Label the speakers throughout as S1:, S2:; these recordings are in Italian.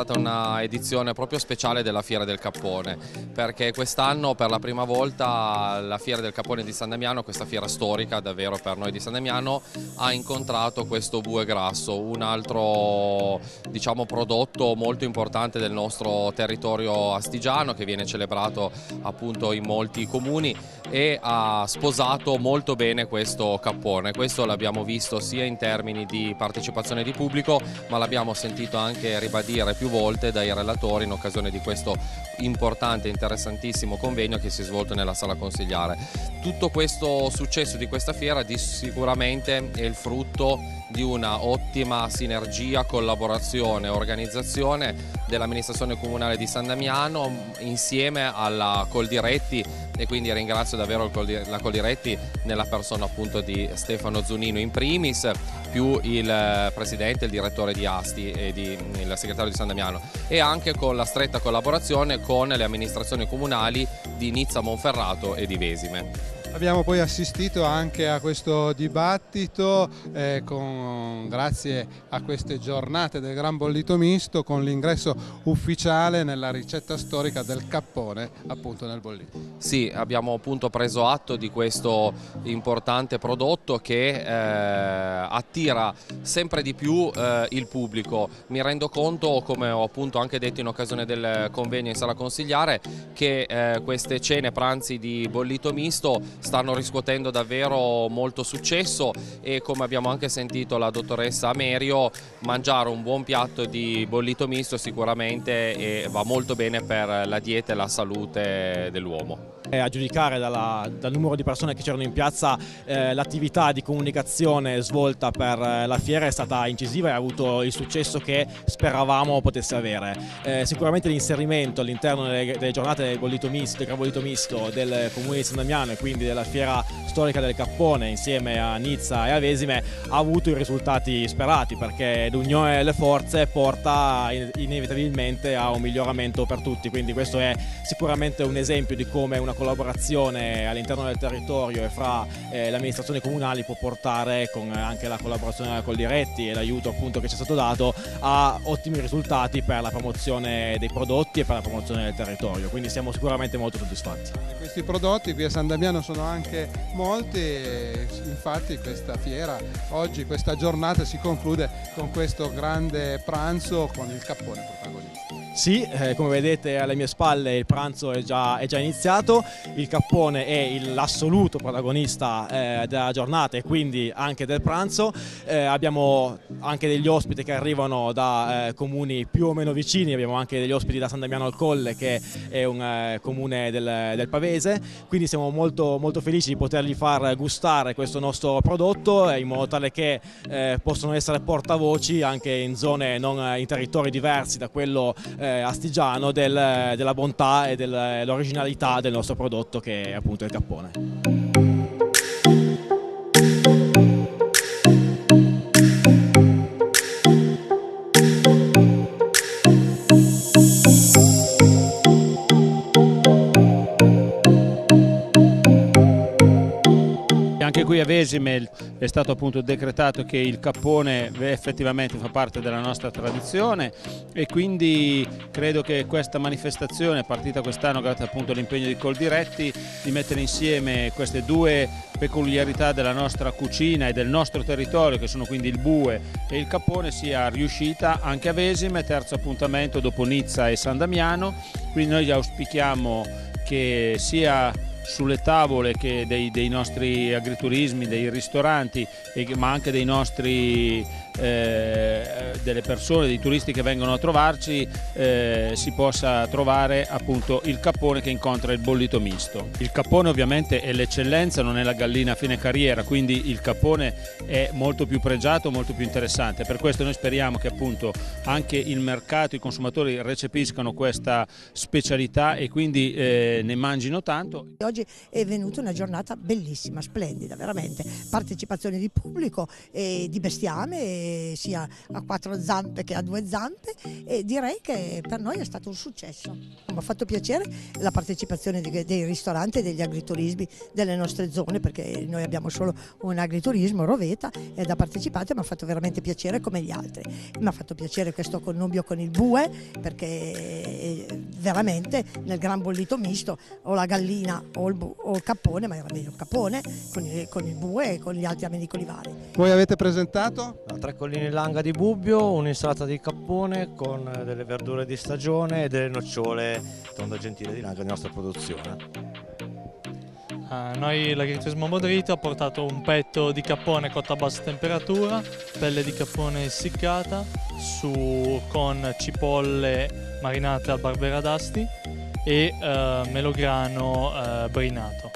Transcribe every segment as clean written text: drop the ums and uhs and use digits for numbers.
S1: stata una edizione proprio speciale della Fiera del Cappone, perché quest'anno per la prima volta la Fiera del Cappone di San Damiano, questa fiera storica davvero per noi di San Damiano, ha incontrato questo bue grasso, un altro diciamo prodotto molto importante del nostro territorio astigiano, che viene celebrato appunto in molti comuni, e ha sposato molto bene questo cappone. Questo l'abbiamo visto sia in termini di partecipazione di pubblico, ma l'abbiamo sentito anche ribadire più volte dai relatori in occasione di questo importante e interessantissimo convegno che si è svolto nella sala consigliare. Tutto questo successo di questa fiera sicuramente è il frutto di una ottima sinergia, collaborazione, organizzazione dell'amministrazione comunale di San Damiano insieme alla Coldiretti, e quindi ringrazio davvero la Coldiretti nella persona appunto di Stefano Zunino in primis, più il presidente, il direttore di Asti e il segretario di San Damiano, e anche con la stretta collaborazione con le amministrazioni comunali di Nizza Monferrato e di Vesime.
S2: Abbiamo poi assistito anche a questo dibattito grazie a queste giornate del Gran Bollito Misto, con l'ingresso ufficiale nella ricetta storica del cappone appunto nel bollito.
S1: Sì, abbiamo appunto preso atto di questo importante prodotto che attira sempre di più il pubblico. Mi rendo conto, come ho appunto anche detto in occasione del convegno in sala consigliare, che queste cene pranzi di bollito misto stanno riscuotendo davvero molto successo, e come abbiamo anche sentito la dottoressa Amerio, mangiare un buon piatto di bollito misto sicuramente va molto bene per la dieta e la salute dell'uomo.
S3: A giudicare dal numero di persone che c'erano in piazza, l'attività di comunicazione svolta per la fiera è stata incisiva e ha avuto il successo che speravamo potesse avere. Sicuramente l'inserimento all'interno delle giornate del bollito misto, del Gran Bollito Misto del Comune di San Damiano, e quindi della fiera storica del Cappone insieme a Nizza e a Vesime, ha avuto i risultati sperati, perché l'unione delle forze porta inevitabilmente a un miglioramento per tutti. Quindi questo è sicuramente un esempio di come una collaborazione all'interno del territorio e fra le amministrazioni comunali può portare, con anche la collaborazione della Coldiretti e l'aiuto appunto che ci è stato dato, a ottimi risultati per la promozione dei prodotti e per la promozione del territorio. Quindi siamo sicuramente molto soddisfatti.
S2: Questi prodotti qui a San Damiano sono anche molti, e infatti questa fiera oggi, questa giornata si conclude con questo grande pranzo con il cappone protagonista.
S3: Sì, come vedete alle mie spalle il pranzo è già iniziato, il cappone è l'assoluto protagonista della giornata e quindi anche del pranzo. Abbiamo anche degli ospiti che arrivano da comuni più o meno vicini, abbiamo anche degli ospiti da San Damiano al Colle, che è un comune del Pavese, quindi siamo molto, molto felici di potergli far gustare questo nostro prodotto, in modo tale che possono essere portavoci anche in zone, in territori diversi da quello astigiano, della bontà e dell'originalità del nostro prodotto, che è appunto il cappone.
S4: Anche qui a Vesime è stato appunto decretato che il cappone effettivamente fa parte della nostra tradizione, e quindi credo che questa manifestazione, partita quest'anno grazie appunto all'impegno di Coldiretti, di mettere insieme queste due peculiarità della nostra cucina e del nostro territorio, che sono quindi il bue e il cappone, sia riuscita anche a Vesime, terzo appuntamento dopo Nizza e San Damiano. Quindi noi auspichiamo che sia sulle tavole che dei nostri agriturismi, dei ristoranti, ma anche dei nostri delle persone, dei turisti che vengono a trovarci, si possa trovare appunto il cappone che incontra il bollito misto. Il cappone ovviamente è l'eccellenza, non è la gallina a fine carriera, quindi il cappone è molto più pregiato, molto più interessante. Per questo noi speriamo che appunto anche il mercato, i consumatori recepiscano questa specialità e quindi ne mangino tanto.
S5: Oggi è venuta una giornata bellissima, splendida, veramente. Partecipazione di pubblico, di bestiame, che sia a 4 zampe che a 2 zampe, e direi che per noi è stato un successo. Mi ha fatto piacere la partecipazione dei ristoranti e degli agriturismi delle nostre zone, perché noi abbiamo solo un agriturismo, Roveta, ed ha partecipato e mi ha fatto veramente piacere come gli altri. Mi ha fatto piacere questo connubio con il bue, perché veramente nel gran bollito misto o la gallina o il cappone, ma era meglio il cappone, con il bue e con gli altri amenicoli vari.
S2: Voi avete presentato?
S6: 3 colline langa di bubbio, un'insalata di cappone con delle verdure di stagione e delle nocciole tonda gentile di langa di nostra produzione.
S7: Noi l'agriturismo Modrito ha portato un petto di cappone cotto a bassa temperatura, pelle di cappone essiccata, con cipolle marinate al barbera d'Asti e melograno brinato.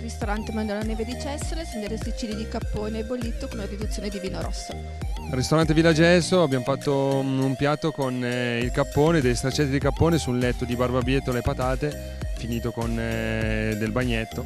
S8: Ristorante Mandorla Neve di Cessole, sendere Sicili di cappone e bollito con una riduzione di vino rosso.
S9: Al ristorante Villa Gesso abbiamo fatto un piatto con il cappone, dei straccetti di cappone su un letto di barbabietola e patate, finito con del bagnetto.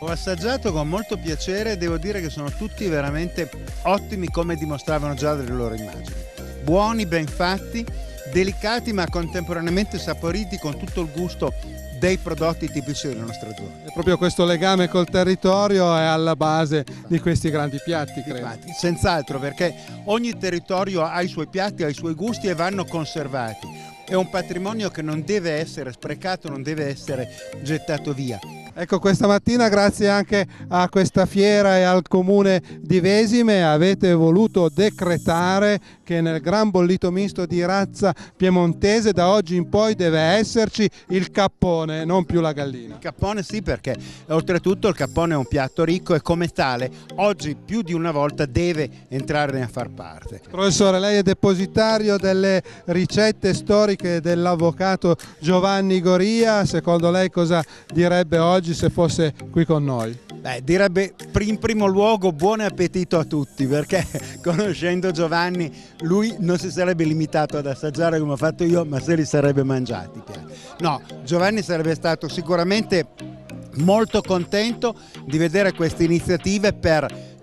S10: Ho assaggiato con molto piacere, devo dire che sono tutti veramente ottimi come dimostravano già dalle loro immagini. Buoni, ben fatti, delicati ma contemporaneamente saporiti con tutto il gusto dei prodotti tipici della nostra zona.
S2: E proprio questo legame col territorio è alla base di questi grandi piatti, credo.
S10: Infatti, senz'altro, perché ogni territorio ha i suoi piatti, ha i suoi gusti e vanno conservati. È un patrimonio che non deve essere sprecato, non deve essere gettato via.
S2: Ecco, questa mattina, grazie anche a questa fiera e al comune di Vesime, avete voluto decretare che nel gran bollito misto di razza piemontese da oggi in poi deve esserci il cappone, non più la gallina.
S10: Il cappone sì, perché oltretutto il cappone è un piatto ricco e come tale oggi più di una volta deve entrare a far parte.
S2: Professore, lei è depositario delle ricette storiche dell'avvocato Giovanni Goria. Secondo lei cosa direbbe oggi se fosse qui con noi?
S10: Beh, direbbe in primo luogo buon appetito a tutti, perché conoscendo Giovanni lui non si sarebbe limitato ad assaggiare come ho fatto io, ma se li sarebbe mangiati. No, Giovanni sarebbe stato sicuramente molto contento di vedere queste iniziative per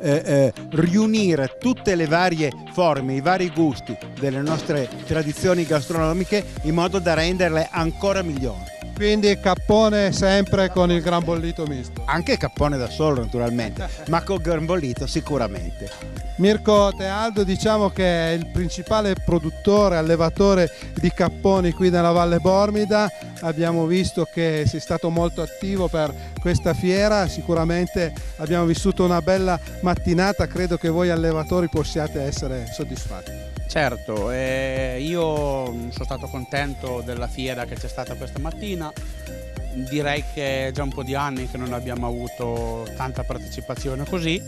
S10: riunire tutte le varie forme, i vari gusti delle nostre tradizioni gastronomiche in modo da renderle ancora migliori.
S2: Quindi cappone sempre con il gran bollito misto.
S10: Anche cappone da solo naturalmente, ma col gran bollito sicuramente.
S2: Mirko Tealdo, diciamo che è il principale produttore, allevatore di capponi qui nella Valle Bormida. Abbiamo visto che sei stato molto attivo per questa fiera, sicuramente abbiamo vissuto una bella mattinata, credo che voi allevatori possiate essere soddisfatti.
S11: Certo, io sono stato contento della fiera che c'è stata questa mattina, direi che è già un po' di anni che non abbiamo avuto tanta partecipazione così.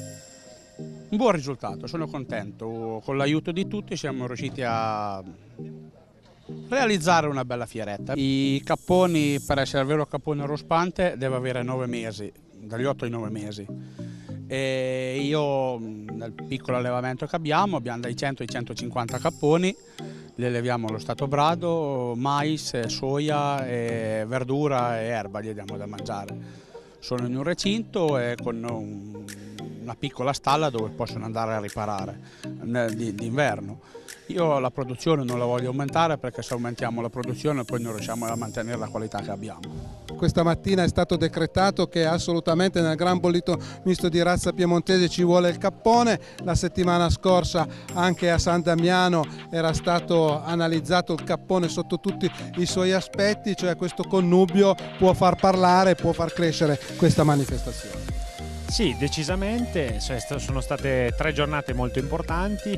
S11: Un buon risultato, sono contento, con l'aiuto di tutti siamo riusciti a realizzare una bella fieretta. I capponi, per essere il vero cappone rospante, deve avere 9 mesi, dagli 8 ai 9 mesi. E io nel piccolo allevamento che abbiamo dai 100 ai 150 capponi, li alleviamo allo stato brado, mais, soia, verdura e erba gli diamo da mangiare. Sono in un recinto e con una piccola stalla dove possono andare a riparare d'inverno. Io la produzione non la voglio aumentare, perché se aumentiamo la produzione poi non riusciamo a mantenere la qualità che abbiamo.
S2: Questa mattina è stato decretato che assolutamente nel gran bollito misto di razza piemontese ci vuole il cappone. La settimana scorsa anche a San Damiano era stato analizzato il cappone sotto tutti i suoi aspetti, cioè questo connubio può far parlare, può far crescere questa manifestazione.
S12: Sì, decisamente, sono state 3 giornate molto importanti,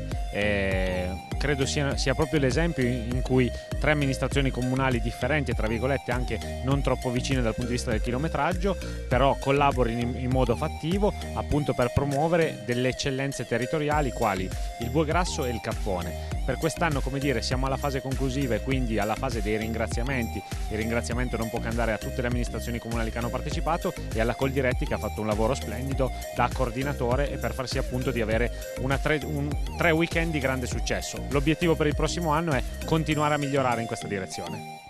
S12: credo sia proprio l'esempio in cui 3 amministrazioni comunali differenti e tra virgolette anche non troppo vicine dal punto di vista del chilometraggio, però collaborino in modo fattivo appunto per promuovere delle eccellenze territoriali quali il bue grasso e il cappone. Per quest'anno, come dire, siamo alla fase conclusiva e quindi alla fase dei ringraziamenti. Il ringraziamento non può che andare a tutte le amministrazioni comunali che hanno partecipato e alla Coldiretti che ha fatto un lavoro splendido da coordinatore e per far sì appunto di avere 3 weekend di grande successo. L'obiettivo per il prossimo anno è continuare a migliorare in questa direzione.